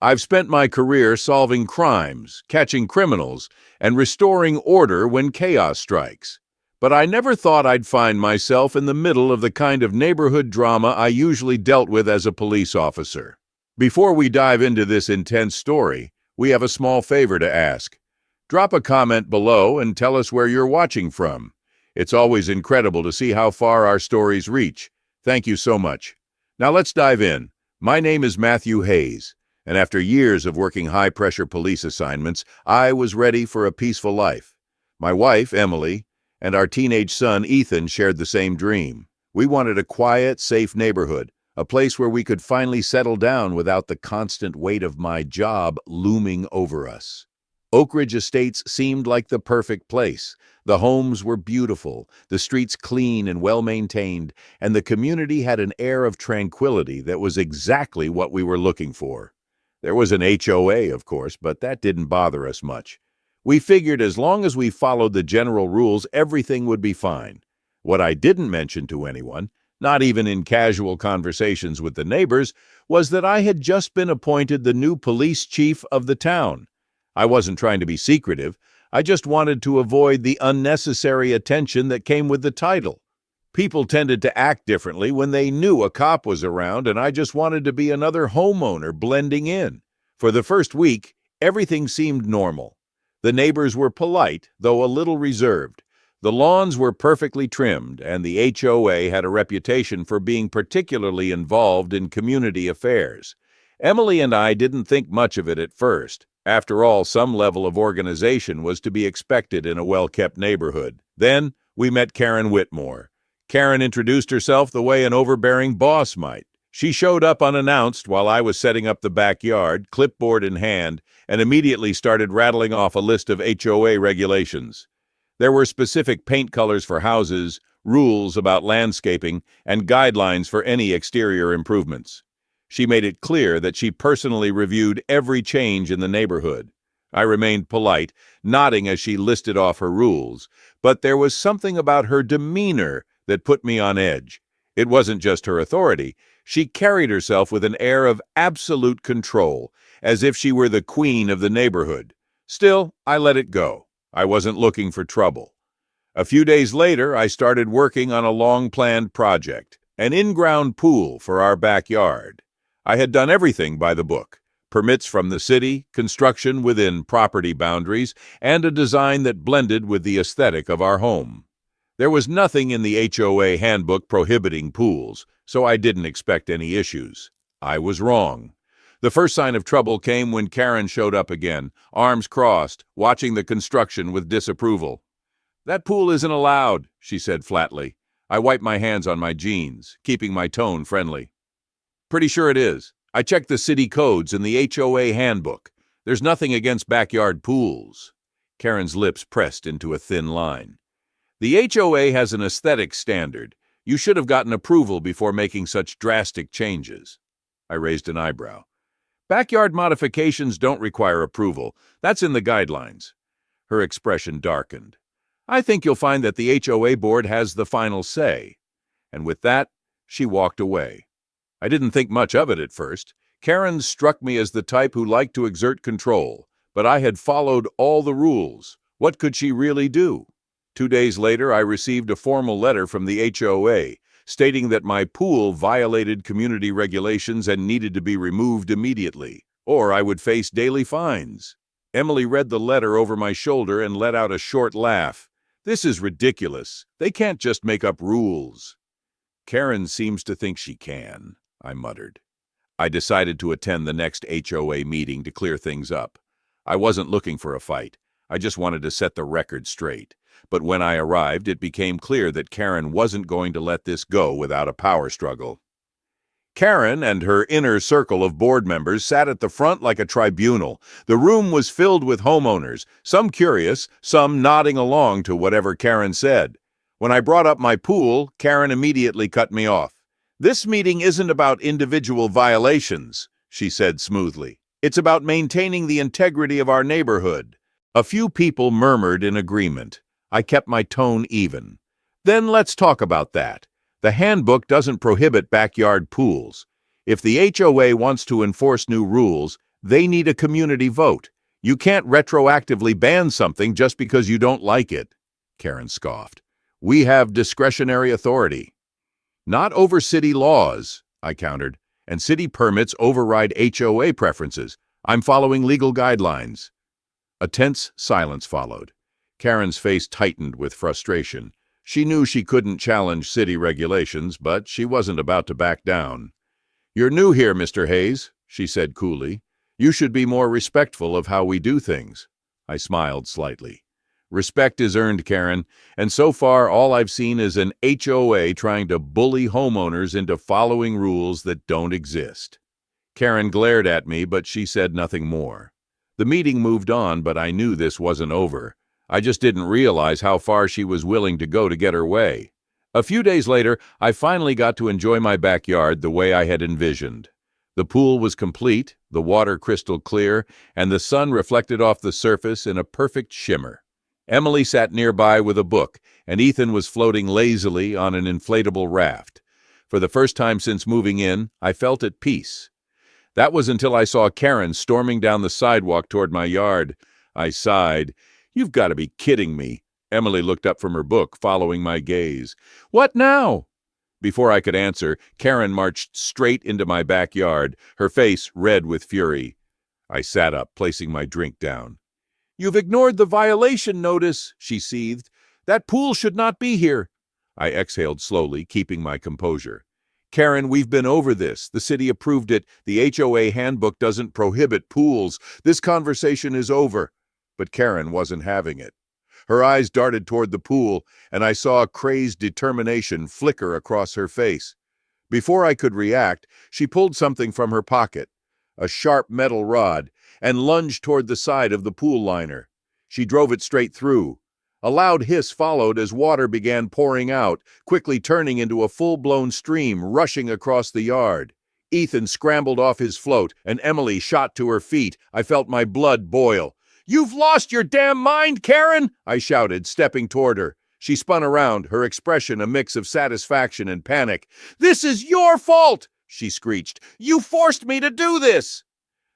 I've spent my career solving crimes, catching criminals, and restoring order when chaos strikes. But I never thought I'd find myself in the middle of the kind of neighborhood drama I usually dealt with as a police officer. Before we dive into this intense story, we have a small favor to ask. Drop a comment below and tell us where you're watching from. It's always incredible to see how far our stories reach. Thank you so much. Now let's dive in. My name is Matthew Hayes, and after years of working high-pressure police assignments, I was ready for a peaceful life. My wife, Emily, and our teenage son, Ethan, shared the same dream. We wanted a quiet, safe neighborhood, a place where we could finally settle down without the constant weight of my job looming over us. Oak Ridge Estates seemed like the perfect place. The homes were beautiful, the streets clean and well-maintained, and the community had an air of tranquility that was exactly what we were looking for. There was an HOA, of course, but that didn't bother us much. We figured as long as we followed the general rules, everything would be fine. What I didn't mention to anyone, not even in casual conversations with the neighbors, was that I had just been appointed the new police chief of the town. I wasn't trying to be secretive. I just wanted to avoid the unnecessary attention that came with the title. People tended to act differently when they knew a cop was around, and I just wanted to be another homeowner blending in. For the first week, everything seemed normal. The neighbors were polite, though a little reserved. The lawns were perfectly trimmed, and the HOA had a reputation for being particularly involved in community affairs. Emily and I didn't think much of it at first. After all, some level of organization was to be expected in a well-kept neighborhood. Then, we met Karen Whitmore. Karen introduced herself the way an overbearing boss might. She showed up unannounced while I was setting up the backyard, clipboard in hand, and immediately started rattling off a list of HOA regulations. There were specific paint colors for houses, rules about landscaping, and guidelines for any exterior improvements. She made it clear that she personally reviewed every change in the neighborhood. I remained polite, nodding as she listed off her rules, but there was something about her demeanor that put me on edge. It wasn't just her authority. She carried herself with an air of absolute control, as if she were the queen of the neighborhood. Still, I let it go. I wasn't looking for trouble. A few days later, I started working on a long-planned project, an in-ground pool for our backyard. I had done everything by the book. Permits from the city, construction within property boundaries, and a design that blended with the aesthetic of our home. There was nothing in the HOA handbook prohibiting pools, so I didn't expect any issues. I was wrong. The first sign of trouble came when Karen showed up again, arms crossed, watching the construction with disapproval. "That pool isn't allowed," she said flatly. I wiped my hands on my jeans, keeping my tone friendly. "Pretty sure it is. I checked the city codes and the HOA handbook. There's nothing against backyard pools." Karen's lips pressed into a thin line. "The HOA has an aesthetic standard. You should have gotten approval before making such drastic changes." I raised an eyebrow. "Backyard modifications don't require approval. That's in the guidelines." Her expression darkened. "I think you'll find that the HOA board has the final say." And with that, she walked away. I didn't think much of it at first. Karen struck me as the type who liked to exert control, but I had followed all the rules. What could she really do? 2 days later, I received a formal letter from the HOA stating that my pool violated community regulations and needed to be removed immediately, or I would face daily fines. Emily read the letter over my shoulder and let out a short laugh. "This is ridiculous. They can't just make up rules." "Karen seems to think she can," I muttered. I decided to attend the next HOA meeting to clear things up. I wasn't looking for a fight. I just wanted to set the record straight. But when I arrived, it became clear that Karen wasn't going to let this go without a power struggle. Karen and her inner circle of board members sat at the front like a tribunal. The room was filled with homeowners, some curious, some nodding along to whatever Karen said. When I brought up my pool, Karen immediately cut me off. "This meeting isn't about individual violations," she said smoothly. "It's about maintaining the integrity of our neighborhood." A few people murmured in agreement. I kept my tone even. "Then let's talk about that. The handbook doesn't prohibit backyard pools. If the HOA wants to enforce new rules, They need a community vote. You can't retroactively ban something just because you don't like it." Karen scoffed. "We have discretionary authority." "Not over city laws," I countered, "and city permits override HOA preferences. I'm following legal guidelines." A tense silence followed. Karen's face tightened with frustration. She knew she couldn't challenge city regulations, but she wasn't about to back down. "You're new here, Mr. Hayes," she said coolly. "You should be more respectful of how we do things." I smiled slightly. "Respect is earned, Karen, and so far all I've seen is an HOA trying to bully homeowners into following rules that don't exist." Karen glared at me, but she said nothing more. The meeting moved on, but I knew this wasn't over. I just didn't realize how far she was willing to go to get her way. A few days later, I finally got to enjoy my backyard the way I had envisioned. The pool was complete, the water crystal clear, and the sun reflected off the surface in a perfect shimmer. Emily sat nearby with a book, and Ethan was floating lazily on an inflatable raft. For the first time since moving in, I felt at peace. That was until I saw Karen storming down the sidewalk toward my yard. I sighed. "You've got to be kidding me." Emily looked up from her book, following my gaze. "What now?" Before I could answer, Karen marched straight into my backyard, her face red with fury. I sat up, placing my drink down. "You've ignored the violation notice," she seethed. "That pool should not be here." I exhaled slowly, keeping my composure. "Karen, we've been over this. The city approved it. The HOA handbook doesn't prohibit pools. This conversation is over." But Karen wasn't having it. Her eyes darted toward the pool, and I saw a crazed determination flicker across her face. Before I could react, she pulled something from her pocket, a sharp metal rod, and lunged toward the side of the pool liner. She drove it straight through. A loud hiss followed as water began pouring out, quickly turning into a full-blown stream rushing across the yard. Ethan scrambled off his float, and Emily shot to her feet. I felt my blood boil. "You've lost your damn mind, Karen!" I shouted, stepping toward her. She spun around, her expression a mix of satisfaction and panic. "This is your fault!" she screeched. "You forced me to do this!"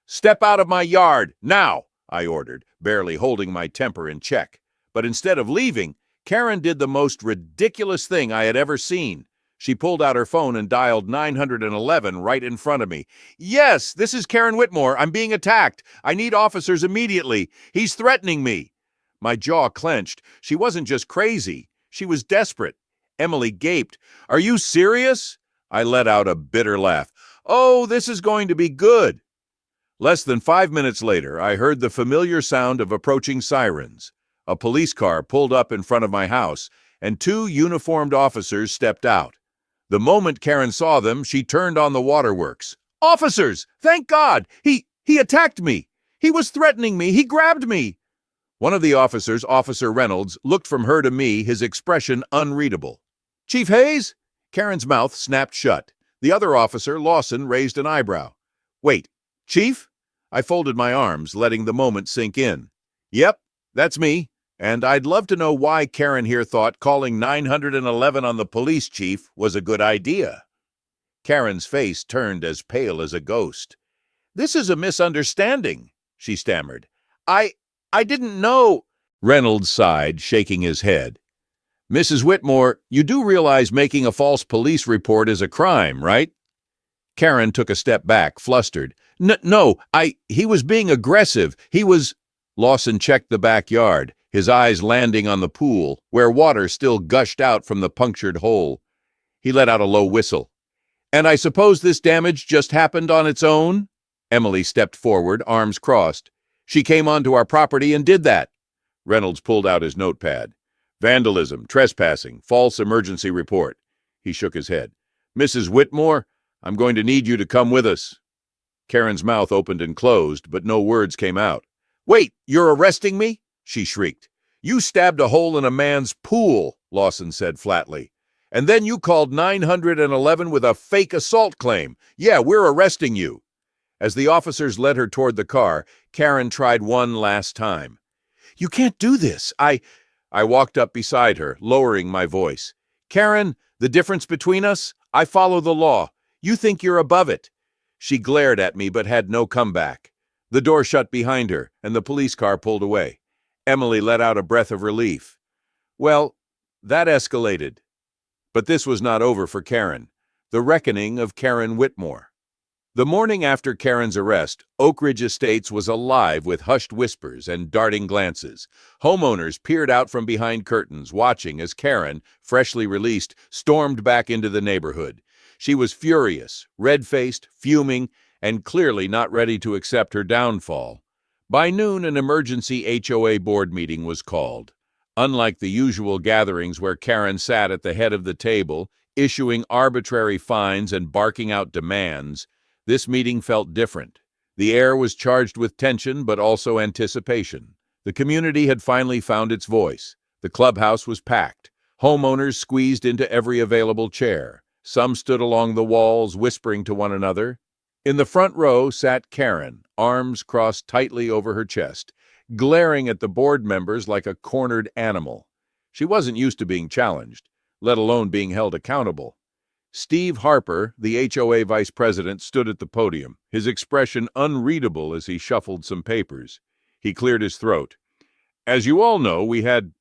"Step out of my yard, now!" I ordered, barely holding my temper in check. But instead of leaving, Karen did the most ridiculous thing I had ever seen. She pulled out her phone and dialed 911 right in front of me. "Yes, this is Karen Whitmore. I'm being attacked. I need officers immediately. He's threatening me." My jaw clenched. She wasn't just crazy. She was desperate. Emily gaped. "Are you serious?" I let out a bitter laugh. "Oh, this is going to be good." Less than 5 minutes later, I heard the familiar sound of approaching sirens. A police car pulled up in front of my house, and 2 uniformed officers stepped out. The moment Karen saw them, she turned on the waterworks. "Officers! Thank God! He attacked me! He was threatening me! He grabbed me!" One of the officers, Officer Reynolds, looked from her to me, his expression unreadable. "Chief Hayes?" Karen's mouth snapped shut. The other officer, Lawson, raised an eyebrow. "Wait, Chief?" I folded my arms, letting the moment sink in. "Yep, that's me. And I'd love to know why Karen here thought calling 911 on the police chief was a good idea." Karen's face turned as pale as a ghost. "This is a misunderstanding," she stammered. I didn't know." Reynolds sighed, shaking his head. "Mrs. Whitmore, you do realize making a false police report is a crime, right?" Karen took a step back, flustered. No, he was being aggressive. He was—" Lawson checked the backyard, his eyes landing on the pool, where water still gushed out from the punctured hole. He let out a low whistle. "And I suppose this damage just happened on its own?" Emily stepped forward, arms crossed. "She came onto our property and did that." Reynolds pulled out his notepad. "Vandalism, trespassing, false emergency report." He shook his head. "Mrs. Whitmore, I'm going to need you to come with us." Karen's mouth opened and closed, but no words came out. "Wait, you're arresting me?" she shrieked. "You stabbed a hole in a man's pool," Lawson said flatly. "And then you called 911 with a fake assault claim. Yeah, we're arresting you." As the officers led her toward the car, Karen tried one last time. "You can't do this. I walked up beside her, lowering my voice. "Karen, the difference between us? I follow the law. You think you're above it." She glared at me but had no comeback. The door shut behind her, and the police car pulled away. Emily let out a breath of relief. Well, that escalated. But this was not over for Karen. The reckoning of Karen Whitmore. The morning after Karen's arrest, Oak Ridge Estates was alive with hushed whispers and darting glances. Homeowners peered out from behind curtains, watching as Karen, freshly released, stormed back into the neighborhood. She was furious, red-faced, fuming, and clearly not ready to accept her downfall. By noon, an emergency HOA board meeting was called. Unlike the usual gatherings where Karen sat at the head of the table, issuing arbitrary fines and barking out demands, this meeting felt different. The air was charged with tension but also anticipation. The community had finally found its voice. The clubhouse was packed. Homeowners squeezed into every available chair. Some stood along the walls, whispering to one another. In the front row sat Karen, arms crossed tightly over her chest, glaring at the board members like a cornered animal. She wasn't used to being challenged, let alone being held accountable. Steve Harper, the HOA vice president, stood at the podium, his expression unreadable as he shuffled some papers. He cleared his throat. As you all know, we had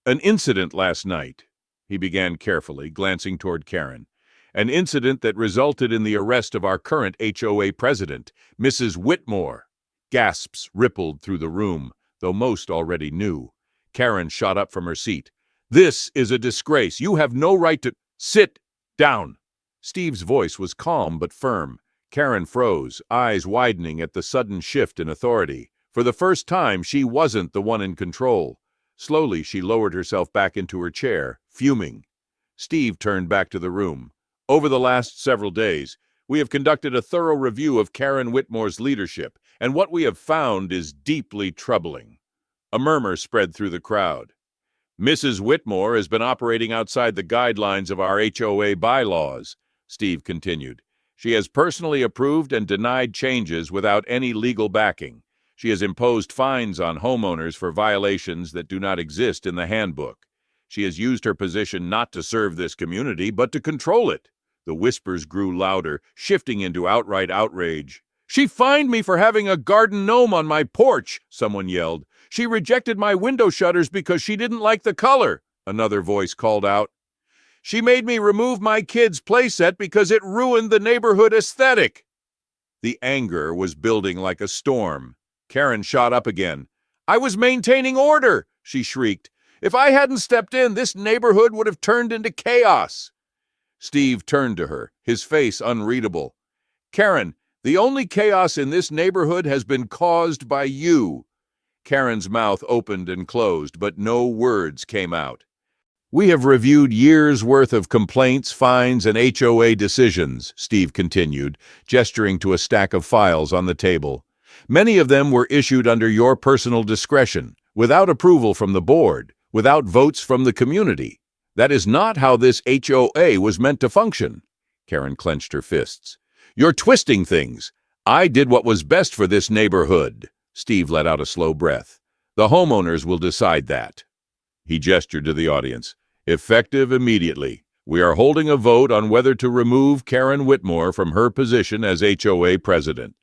an incident last night, he began carefully, glancing toward Karen. An incident that resulted in the arrest of our current HOA president, Mrs. Whitmore. Gasps rippled through the room, though most already knew. Karen shot up from her seat. This is a disgrace. You have no right to— Sit down. Steve's voice was calm but firm. Karen froze, eyes widening at the sudden shift in authority. For the first time, she wasn't the one in control. Slowly, she lowered herself back into her chair, fuming. Steve turned back to the room. Over the last several days, we have conducted a thorough review of Karen Whitmore's leadership, and what we have found is deeply troubling. A murmur spread through the crowd. Mrs. Whitmore has been operating outside the guidelines of our HOA bylaws, Steve continued. She has personally approved and denied changes without any legal backing. She has imposed fines on homeowners for violations that do not exist in the handbook. She has used her position not to serve this community, but to control it. The whispers grew louder, shifting into outright outrage. She fined me for having a garden gnome on my porch, someone yelled. She rejected my window shutters because she didn't like the color, another voice called out. She made me remove my kid's playset because it ruined the neighborhood aesthetic. The anger was building like a storm. Karen shot up again. I was maintaining order, she shrieked. If I hadn't stepped in, this neighborhood would have turned into chaos. Steve turned to her, his face unreadable. Karen, the only chaos in this neighborhood has been caused by you. Karen's mouth opened and closed, but no words came out. We have reviewed years' worth of complaints, fines, and HOA decisions, Steve continued, gesturing to a stack of files on the table. Many of them were issued under your personal discretion, without approval from the board, without votes from the community. That is not how this HOA was meant to function. Karen clenched her fists. You're twisting things. I did what was best for this neighborhood. Steve let out a slow breath. The homeowners will decide that. He gestured to the audience. Effective immediately. We are holding a vote on whether to remove Karen Whitmore from her position as HOA president.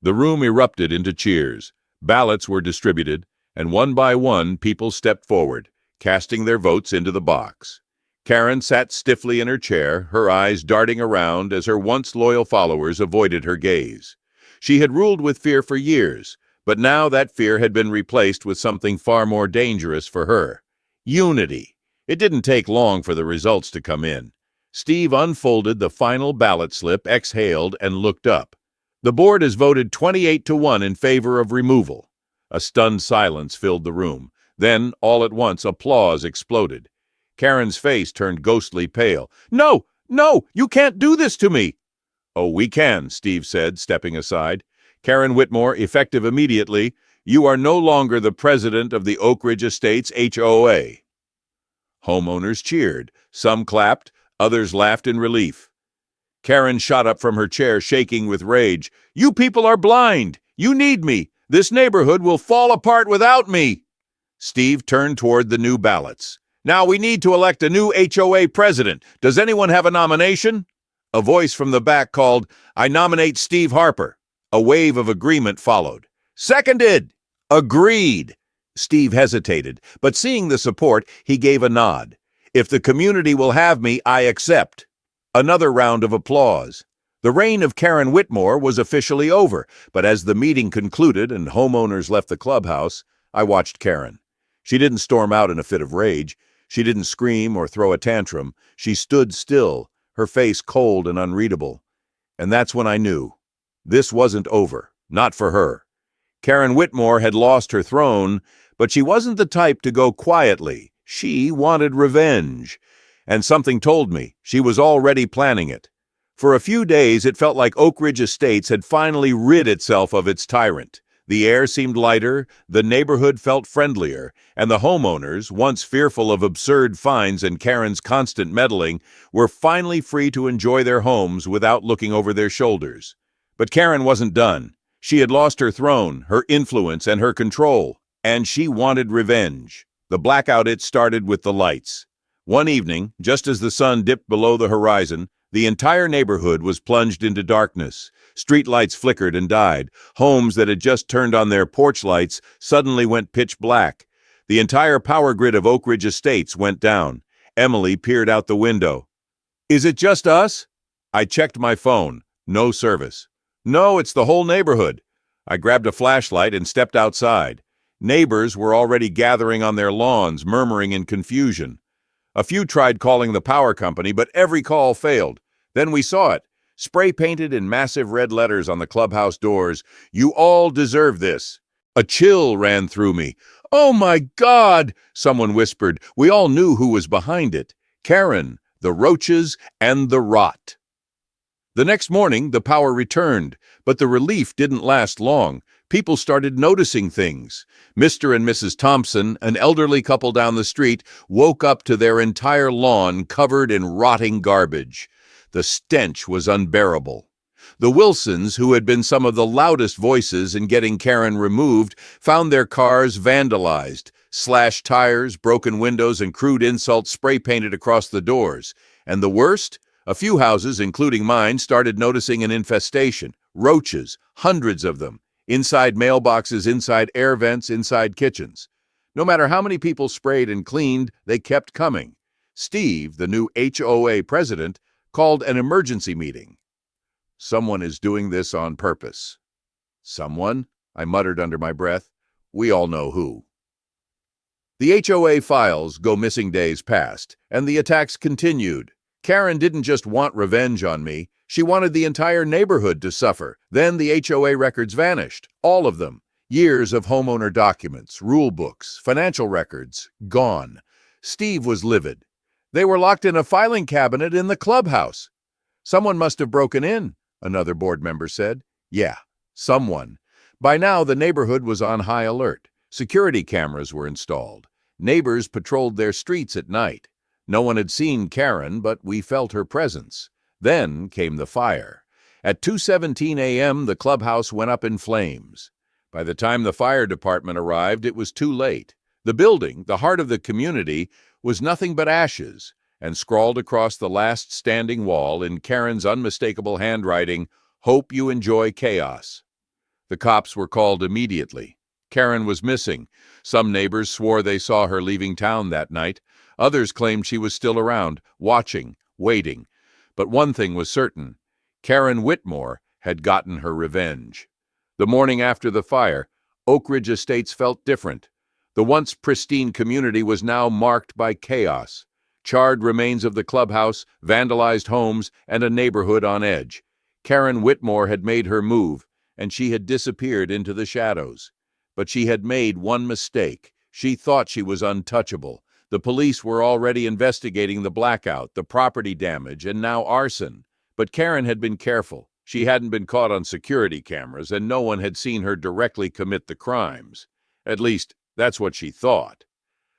The room erupted into cheers. Ballots were distributed, and one by one people stepped forward, casting their votes into the box. Karen sat stiffly in her chair, her eyes darting around as her once loyal followers avoided her gaze. She had ruled with fear for years, but now that fear had been replaced with something far more dangerous for her. Unity. It didn't take long for the results to come in. Steve unfolded the final ballot slip, exhaled, and looked up. The board has voted 28-1 in favor of removal. A stunned silence filled the room. Then, all at once, applause exploded. Karen's face turned ghostly pale. No, you can't do this to me. Oh, we can, Steve said, stepping aside. Karen Whitmore, effective immediately, you are no longer the president of the Oak Ridge Estates HOA. Homeowners cheered. Some clapped, others laughed in relief. Karen shot up from her chair, shaking with rage. You people are blind. You need me. This neighborhood will fall apart without me. Steve turned toward the new ballots. Now we need to elect a new HOA president. Does anyone have a nomination? A voice from the back called, I nominate Steve Harper. A wave of agreement followed. Seconded! Agreed! Steve hesitated, but seeing the support, he gave a nod. If the community will have me, I accept. Another round of applause. The reign of Karen Whitmore was officially over, but as the meeting concluded and homeowners left the clubhouse, I watched Karen. She didn't storm out in a fit of rage. She didn't scream or throw a tantrum. She stood still, her face cold and unreadable. And that's when I knew. This wasn't over, not for her. Karen Whitmore had lost her throne, but she wasn't the type to go quietly. She wanted revenge. And something told me she was already planning it. For a few days, it felt like Oak Ridge Estates had finally rid itself of its tyrant. The air seemed lighter, the neighborhood felt friendlier, and the homeowners, once fearful of absurd fines and Karen's constant meddling, were finally free to enjoy their homes without looking over their shoulders. But Karen wasn't done. She had lost her throne, her influence, and her control, and she wanted revenge. The blackout it started with the lights. One evening, just as the sun dipped below the horizon, the entire neighborhood was plunged into darkness. Street lights flickered and died. Homes that had just turned on their porch lights suddenly went pitch black. The entire power grid of Oak Ridge Estates went down. Emily peered out the window. "Is it just us?" I checked my phone. No service. "No, it's the whole neighborhood." I grabbed a flashlight and stepped outside. Neighbors were already gathering on their lawns, murmuring in confusion. A few tried calling the power company, but every call failed. Then we saw it, spray-painted in massive red letters on the clubhouse doors. "You all deserve this." A chill ran through me. "Oh my God!" someone whispered. We all knew who was behind it. Karen, the roaches, and the rot. The next morning, the power returned, but the relief didn't last long. People started noticing things. Mr. and Mrs. Thompson, an elderly couple down the street, woke up to their entire lawn covered in rotting garbage. The stench was unbearable. The Wilsons, who had been some of the loudest voices in getting Karen removed, found their cars vandalized. Slashed tires, broken windows, and crude insults spray-painted across the doors. And the worst? A few houses, including mine, started noticing an infestation. Roaches, hundreds of them. Inside mailboxes, inside air vents, inside kitchens. No matter how many people sprayed and cleaned, they kept coming. Steve, the new HOA president, called an emergency meeting. Someone is doing this on purpose. Someone? I muttered under my breath. We all know who. The HOA files go missing days passed, and the attacks continued. Karen didn't just want revenge on me. She wanted the entire neighborhood to suffer. Then the HOA records vanished. All of them. Years of homeowner documents, rule books, financial records, gone. Steve was livid. They were locked in a filing cabinet in the clubhouse. Someone must have broken in, another board member said. Yeah, someone. By now, the neighborhood was on high alert. Security cameras were installed. Neighbors patrolled their streets at night. No one had seen Karen, but we felt her presence. Then came the fire. At 2:17 a.m., the clubhouse went up in flames. By the time the fire department arrived, it was too late. The building, the heart of the community, was nothing but ashes, and scrawled across the last standing wall in Karen's unmistakable handwriting, "Hope you enjoy chaos." The cops were called immediately. Karen was missing. Some neighbors swore they saw her leaving town that night. Others claimed she was still around, watching, waiting. But one thing was certain. Karen Whitmore had gotten her revenge. The morning after the fire, Oak Ridge Estates felt different. The once pristine community was now marked by chaos. Charred remains of the clubhouse, vandalized homes, and a neighborhood on edge. Karen Whitmore had made her move, and she had disappeared into the shadows. But she had made one mistake. She thought she was untouchable. The police were already investigating the blackout, the property damage, and now arson. But Karen had been careful. She hadn't been caught on security cameras, and no one had seen her directly commit the crimes. At least, that's what she thought.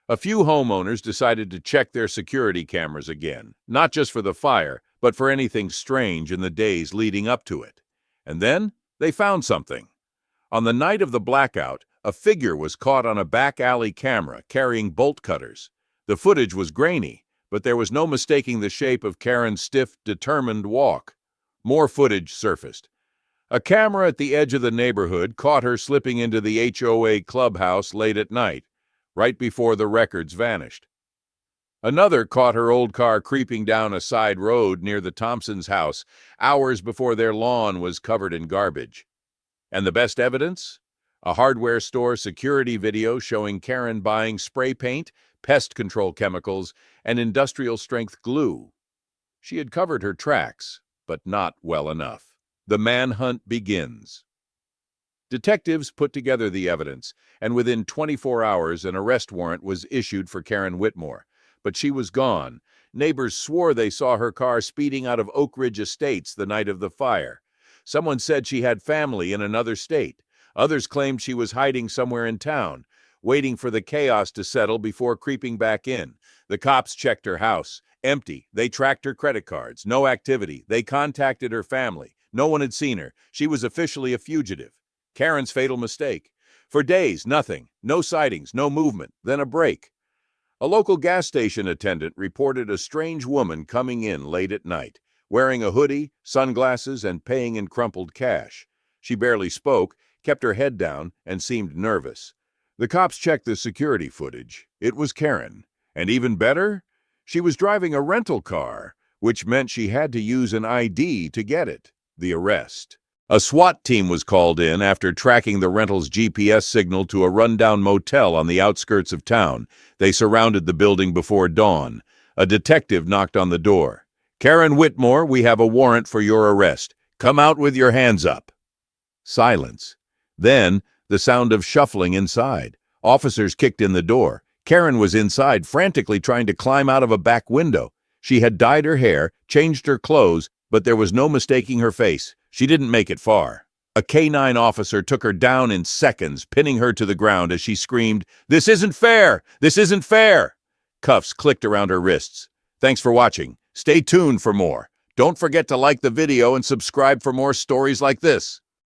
A few homeowners decided to check their security cameras again, not just for the fire, but for anything strange in the days leading up to it. And then they found something. On the night of the blackout, a figure was caught on a back alley camera carrying bolt cutters. The footage was grainy, but there was no mistaking the shape of Karen's stiff, determined walk. More footage surfaced. A camera at the edge of the neighborhood caught her slipping into the HOA clubhouse late at night, right before the records vanished. Another caught her old car creeping down a side road near the Thompsons' house, hours before their lawn was covered in garbage. And the best evidence? A hardware store security video showing Karen buying spray paint, pest control chemicals, and industrial-strength glue. She had covered her tracks, but not well enough. The manhunt begins. Detectives put together the evidence, and within 24 hours an arrest warrant was issued for Karen Whitmore. But she was gone. Neighbors swore they saw her car speeding out of Oak Ridge Estates the night of the fire. Someone said she had family in another state. Others claimed she was hiding somewhere in town, waiting for the chaos to settle before creeping back in. The cops checked her house. Empty. They tracked her credit cards. No activity. They contacted her family. No one had seen her. She was officially a fugitive. Karen's fatal mistake. For days, nothing. No sightings, no movement. Then a break. A local gas station attendant reported a strange woman coming in late at night, wearing a hoodie, sunglasses, and paying in crumpled cash. She barely spoke, kept her head down, and seemed nervous. The cops checked the security footage. It was Karen. And even better, she was driving a rental car, which meant she had to use an ID to get it. The arrest. A SWAT team was called in after tracking the rental's GPS signal to a rundown motel on the outskirts of town. They surrounded the building before dawn. A detective knocked on the door. "Karen Whitmore, we have a warrant for your arrest. Come out with your hands up." Silence. Then, the sound of shuffling inside. Officers kicked in the door. Karen was inside, frantically trying to climb out of a back window. She had dyed her hair, changed her clothes, but there was no mistaking her face. She didn't make it far. A K-9 officer took her down in seconds, pinning her to the ground as she screamed, "This isn't fair! This isn't fair!" Cuffs clicked around her wrists. Thanks for watching. Stay tuned for more. Don't forget to like the video and subscribe for more stories like this.